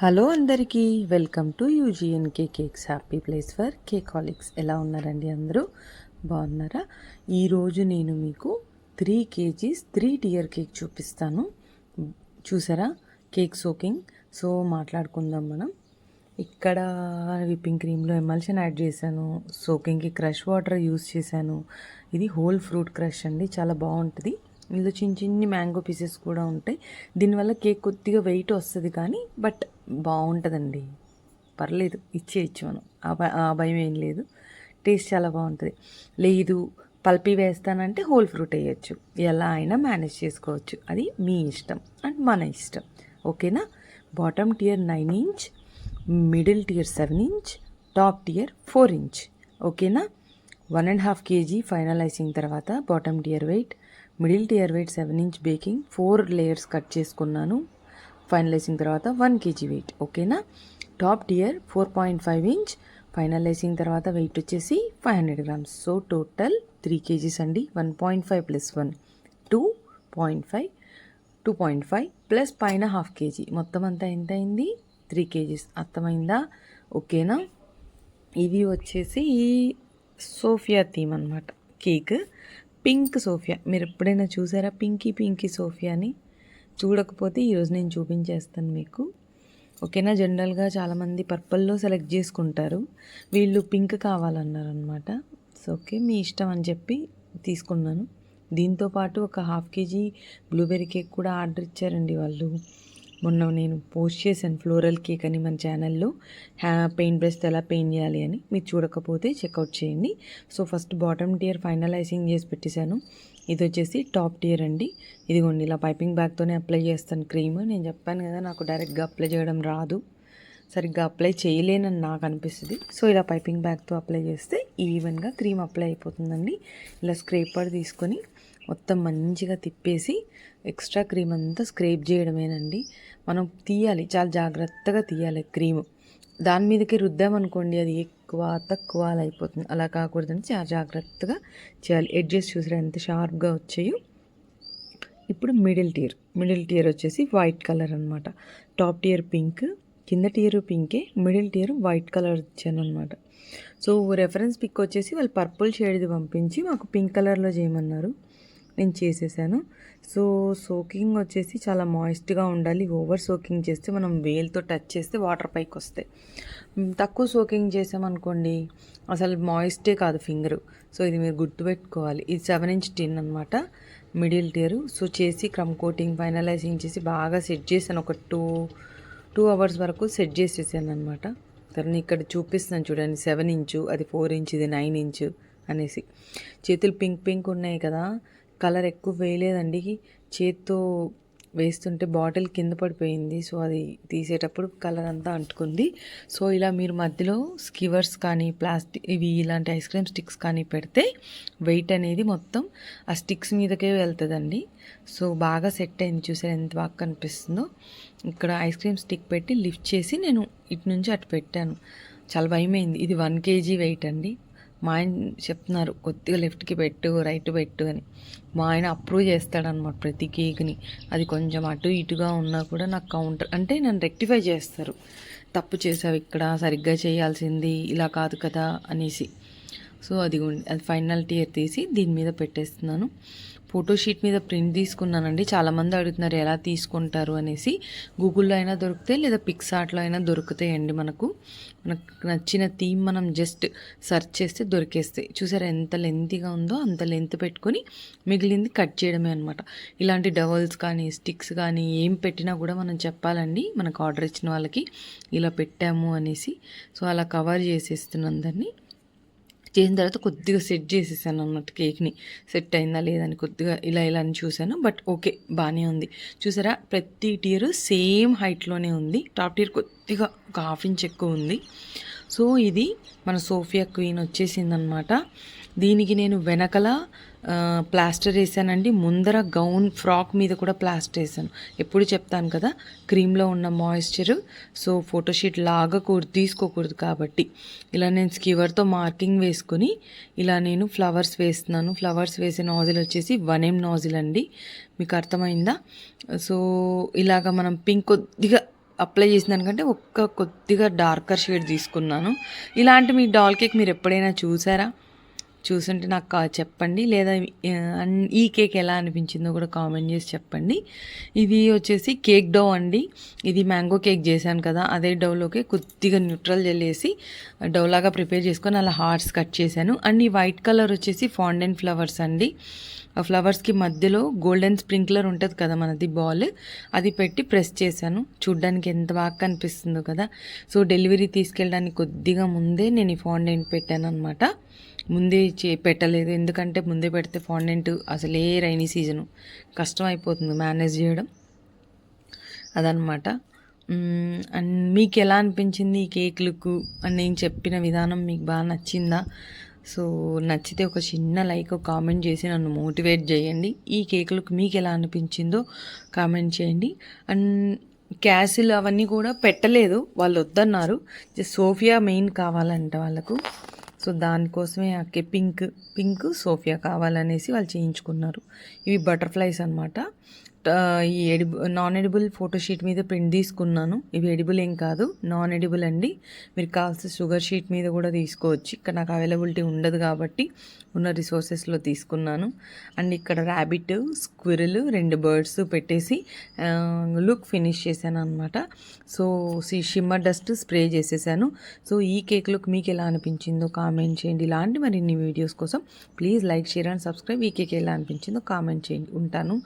Hello అందరికీ welcome to UGNK cakes happy place for cakeaholics. ఎలా ఉన్నారండి అందరూ? బాగున్నారా? ఈరోజు నేను మీకు 3 kgs 3 tier కేక్ చూపిస్తాను. చూసారా కేక్ సోకింగ్? సో మాట్లాడుకుందాం మనం. ఇక్కడ విప్పింగ్ క్రీమ్లో ఎమల్షన్ యాడ్ చేశాను. సోకింగ్కి క్రష్ వాటర్ యూస్ చేశాను. ఇది హోల్ ఫ్రూట్ క్రష్ అండి, చాలా బాగుంటుంది. ఇందులో చిన్న చిన్ని మ్యాంగో పీసెస్ కూడా ఉంటాయి. దీనివల్ల కేక్ కొద్దిగా వెయిట్ వస్తుంది, కానీ బట్ బాగుంటుందండి. పర్లేదు, ఇచ్చేయచ్చు మనం, ఆ భయం ఏం లేదు. టేస్ట్ చాలా బాగుంటుంది. లేదు పల్పీ వేస్తానంటే హోల్ ఫ్రూట్ వేయచ్చు, ఎలా అయినా మేనేజ్ చేసుకోవచ్చు. అది మీ ఇష్టం అండ్ మన ఇష్టం. ఓకేనా? Bottom tier 9 inch, middle tier 7 inch, top tier 4 inch. ఓకేనా? 1.5 kg ఫైనలైజింగ్ తర్వాత bottom tier weight, middle tier weight 7 inch baking 4 layers cut చేసుకున్నాను. ఫైనలైజింగ్ తర్వాత 1 kg వెయిట్. ఓకేనా? టాప్ టియర్ 4.5 inch ఫైనలైజింగ్ తర్వాత వెయిట్ వచ్చేసి 500 grams. సో టోటల్ 3 kgs అండి. 1.5 + 1 2.5 plus పైన 1/2 kg, మొత్తం అంతా ఎంత అయింది? 3 kgs. అర్థమైందా? ఓకేనా? ఇవి వచ్చేసి సోఫియా థీమ్ అనమాట. Cake pink Sophia. మీరు ఎప్పుడైనా చూసారా పింకీ సోఫియాని? చూడకపోతే ఈరోజు నేను చూపించేస్తాను మీకు. ఓకేనా? జనరల్గా చాలామంది పర్పుల్లో సెలెక్ట్ చేసుకుంటారు, వీళ్ళు పింక్ కావాలన్నారు అనమాట. సో ఓకే, మీ ఇష్టం అని చెప్పి తీసుకున్నాను. దీంతోపాటు ఒక 1/2 kg బ్లూబెర్రీ కేక్ కూడా ఆర్డర్ ఇచ్చారండి వాళ్ళు. మొన్న నేను పోస్ట్ చేశాను ఫ్లోరల్ కేక్ అని మన ఛానల్లో, పెయింట్ బ్రష్తో ఎలా పెయింట్ చేయాలి అని. మీరు చూడకపోతే చెక్అవుట్ చేయండి. So first bottom tier finalising చేసి పెట్టేశాను. ఇది వచ్చేసి టాప్ టియర్ అండి. ఇదిగోండి, ఇలా పైపింగ్ బ్యాగ్తోనే అప్లై చేస్తాను క్రీమ్. నేను చెప్పాను కదా, నాకు డైరెక్ట్గా అప్లై చేయడం రాదు, సరిగ్గా అప్లై చేయలేనని నాకు అనిపిస్తుంది. సో ఇలా పైపింగ్ బ్యాగ్తో అప్లై చేస్తే ఈవెన్గా క్రీమ్ అప్లై అయిపోతుందండి. ఇలా స్క్రేపర్ తీసుకొని మొత్తం మంచిగా తిప్పేసి ఎక్స్ట్రా క్రీమ్ అంతా స్క్రేప్ చేయడమేనండి. మనం తీయాలి, చాలా జాగ్రత్తగా తీయాలి క్రీమ్. దాని మీదకి రుద్దామనుకోండి, అది ఎక్కువ తక్కువ అలా అయిపోతుంది. అలా కాకూడదని చాలా జాగ్రత్తగా చేయాలి. ఎడ్జెస్ చూసారా ఎంత షార్ప్గా వచ్చాయో. ఇప్పుడు మిడిల్ టియర్ వచ్చేసి వైట్ కలర్ అనమాట. టాప్ టియర్ పింక్, కింద టియర్ పింకే, మిడిల్ టియర్ వైట్ కలర్ ఇచ్చాను అనమాట. సో రెఫరెన్స్ పిక్ వచ్చేసి వాళ్ళు పర్పుల్ షేడ్ది పంపించి మాకు పింక్ కలర్లో చేయమన్నారు, నేను చేసేసాను. సో సోకింగ్ వచ్చేసి చాలా మాయిస్ట్గా ఉండాలి. ఓవర్ సోకింగ్ చేస్తే మనం వేల్తో టచ్ చేస్తే వాటర్ పైకి వస్తాయి. తక్కువ సోకింగ్ చేసామనుకోండి అసలు మాయిస్టే కాదు ఫింగరు. సో ఇది మీరు గుర్తుపెట్టుకోవాలి. ఇది 7 inch టిన్ అనమాట, మిడిల్ టియర్. సో చేసి క్రమ్ కోటింగ్ ఫైనలైజింగ్ చేసి బాగా సెట్ చేశాను. ఒక 2 hours వరకు సెట్ చేసేసాను అనమాట. తర్వాత ఇక్కడ చూపిస్తున్నాను చూడండి, 7 inch, అది 4 inch, ఇది 9 inch అనేసి. చేతులు పింక్ ఉన్నాయి కదా, కలర్ ఎక్కువ వేయలేదండి. చేత్తో వేస్తుంటే బాటిల్ కింద పడిపోయింది. సో అది తీసేటప్పుడు కలర్ అంతా అంటుకుంది. సో ఇలా మీరు మధ్యలో స్కివర్స్ కానీ ప్లాస్టిక్ ఇవి ఇలాంటి ఐస్ క్రీమ్ స్టిక్స్ కానీ పెడితే వెయిట్ అనేది మొత్తం ఆ స్టిక్స్ మీదకే వెళ్తుందండి. సో బాగా సెట్ అయింది. చూసారు ఎంత బాగా కనిపిస్తుందో. ఇక్కడ ఐస్ క్రీమ్ స్టిక్ పెట్టి లిఫ్ట్ చేసి నేను ఇటు నుంచి అటు పెట్టాను. చాలా భయమైంది. ఇది 1 kg వెయిట్ అండి. మా ఆయన చెప్తున్నారు కొద్దిగా లెఫ్ట్కి పెట్టు, రైట్ పెట్టు అని. మా ఆయన అప్రూవ్ చేస్తాడనమాట ప్రతి కేక్ని. అది కొంచెం అటు ఇటుగా ఉన్నా కూడా నాకు కౌంటర్ అంటే నన్ను రెక్టిఫై చేస్తారు. తప్పు చేసావు, ఇక్కడ సరిగ్గా చేయాల్సింది ఇలా కాదు కదా అనేసి. సో అది ఫైనల్ టియర్ తీసి దీని మీద పెట్టేస్తున్నాను. ఫోటోషీట్ మీద ప్రింట్ తీసుకున్నానండి. చాలామంది అడుగుతున్నారు ఎలా తీసుకుంటారు అనేసి. గూగుల్లో అయినా దొరుకుతాయి, లేదా పిక్సార్ట్లో అయినా దొరుకుతాయండి. మనకు నచ్చిన థీమ్ మనం జస్ట్ సెర్చ్ చేస్తే దొరికేస్తాయి. చూసారా ఎంత లెంతీగా ఉందో అంత లెంత్ పెట్టుకొని మిగిలింది కట్ చేయడమే అనమాట. ఇలాంటి డవల్స్ కానీ స్టిక్స్ కానీ ఏం పెట్టినా కూడా మనం చెప్పాలండి మనకు ఆర్డర్ ఇచ్చిన వాళ్ళకి ఇలా పెట్టాము అనేసి. సో అలా కవర్ చేసేస్తున్నాం దాన్ని. చేసిన తర్వాత కొద్దిగా సెట్ చేసేసాను అన్నట్టు కేక్ని. సెట్ అయిందా లేదని కొద్దిగా ఇలా అని చూశాను. బట్ ఓకే, బాగానే ఉంది. చూసారా ప్రతి టియర్ సేమ్ హైట్లోనే ఉంది. టాప్ టియర్ కొద్దిగా ఒక 1/2 inch ఎక్కువ ఉంది. సో ఇది మన సోఫియా క్వీన్ వచ్చేసిందనమాట. దీనికి నేను వెనకల ప్లాస్టర్ వేసానండి. ముందర గౌన్ ఫ్రాక్ మీద కూడా ప్లాస్టర్ వేసాను. ఎప్పుడు చెప్తాను కదా, క్రీమ్లో ఉన్న మాయిశ్చర్ సో ఫోటోషీట్ తీసుకోకూడదు కాబట్టి ఇలా నేను స్కివర్తో మార్కింగ్ వేసుకొని ఇలా నేను ఫ్లవర్స్ వేస్తున్నాను. ఫ్లవర్స్ వేసే నాజిల్ వచ్చేసి 1M నాజిల్ అండి. మీకు అర్థమైందా? సో ఇలాగ మనం పింక్ కొద్దిగా అప్లై చేసిన దానికంటే కొద్దిగా డార్కర్ షేడ్ తీసుకున్నాను. ఇలాంటి మీ డాల్ కేక్ మీరు ఎప్పుడైనా చూసారా? చూసుంటే నాకు చెప్పండి. లేదా ఈ కేక్ ఎలా అనిపించిందో కూడా కామెంట్ చేసి చెప్పండి. ఇది వచ్చేసి కేక్ డౌ అండి. ఇది మ్యాంగో కేక్ చేశాను కదా, అదే డౌలోకి కొద్దిగా న్యూట్రల్ జెల్లేసి డౌలాగా ప్రిపేర్ చేసుకొని అలా హార్ట్స్ కట్ చేశాను. అండ్ ఈ వైట్ కలర్ వచ్చేసి ఫాండెంట్ ఫ్లవర్స్ అండి. ఆ ఫ్లవర్స్కి మధ్యలో గోల్డెన్ స్ప్రింక్లర్ ఉంటుంది కదా మనది బాల్, అది పెట్టి ప్రెస్ చేశాను. చూడ్డానికి ఎంత బాగా కనిపిస్తుందో కదా. సో డెలివరీ తీసుకెళ్ళడానికి కొద్దిగా ముందే నేను ఈ ఫాండెంట్ పెట్టాను అనమాట. ముందే పెట్టలేదు, ఎందుకంటే ముందే పెడితే ఫాండెంట్ అసలే రైనీ సీజను కష్టం అయిపోతుంది మేనేజ్ చేయడం, అదనమాట. అండ్ మీకు ఎలా అనిపించింది ఈ కేక్ లుక్ అని నేను చెప్పిన విధానం మీకు బాగా నచ్చిందా? సో నచ్చితే ఒక చిన్న లైక్ కామెంట్ చేసి నన్ను మోటివేట్ చేయండి. ఈ కేక్ లుక్ మీకు ఎలా అనిపించిందో కామెంట్ చేయండి. అండ్ క్యాసిల్ అవన్నీ కూడా పెట్టలేదు, వాళ్ళు వద్దన్నారు. జస్ట్ సోఫియా మెయిన్ కావాలంట వాళ్ళకు. సో దానికోసమే పింక్ సోఫియా కావాలనేసి వాళ్ళు చేయించుకున్నారు. ఇవి బటర్ఫ్లైస్ అనమాట. ఈ నాన్ ఎడిబుల్ ఫోటోషీట్ మీద ప్రింట్ తీసుకున్నాను. ఇవి ఎడిబుల్ ఏం కాదు, నాన్ ఎడిబుల్ అండి. మీరు కావాల్సిన షుగర్ షీట్ మీద కూడా తీసుకోవచ్చు. ఇక్కడ నాకు అవైలబిలిటీ ఉండదు కాబట్టి ఉన్న రిసోర్సెస్లో తీసుకున్నాను. అండ్ ఇక్కడ ర్యాబిట్, స్క్విరిల్, 2 బర్డ్స్ పెట్టేసి లుక్ ఫినిష్ చేశాను అనమాట. సో షిమ్మర్ డస్ట్ స్ప్రే చేసేసాను. సో ఈ కేక్ లుక్ మీకు ఎలా అనిపించిందో కామెంట్ చేయండి. ఇలాంటి మరిన్ని వీడియోస్ కోసం please like, share and subscribe. ఈ కేక్ ఎలా అనిపించిందో కామెంట్ చేయండి. ఉంటాను.